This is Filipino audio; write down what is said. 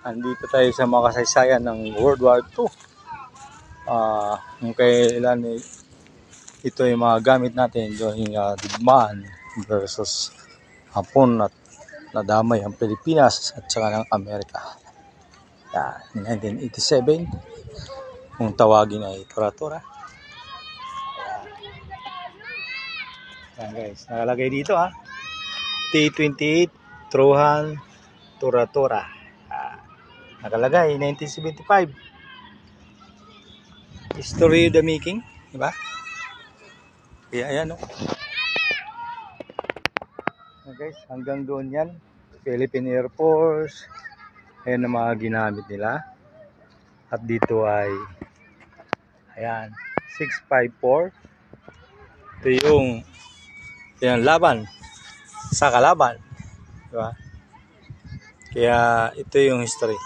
Andito tayo sa mga kasaysayan ng World War II. Kung kailan ito yung mga gamit natin during digmaan versus Hapon at nadamay ang Pilipinas at saka ng Amerika. In 1987, kung tawagin ay Tora-Tora. Yan guys, nakalagay dito T-28 Trohan Tora-Tora. Nakalagay 1975. History of the making, diba? Kaya ayan guys, hanggang doon yan. Philippine Air Force. Ayan ang mga ginamit nila. At dito ay ayan, 654. Ito yung laban sa kalaban, diba? Kaya ito yung history.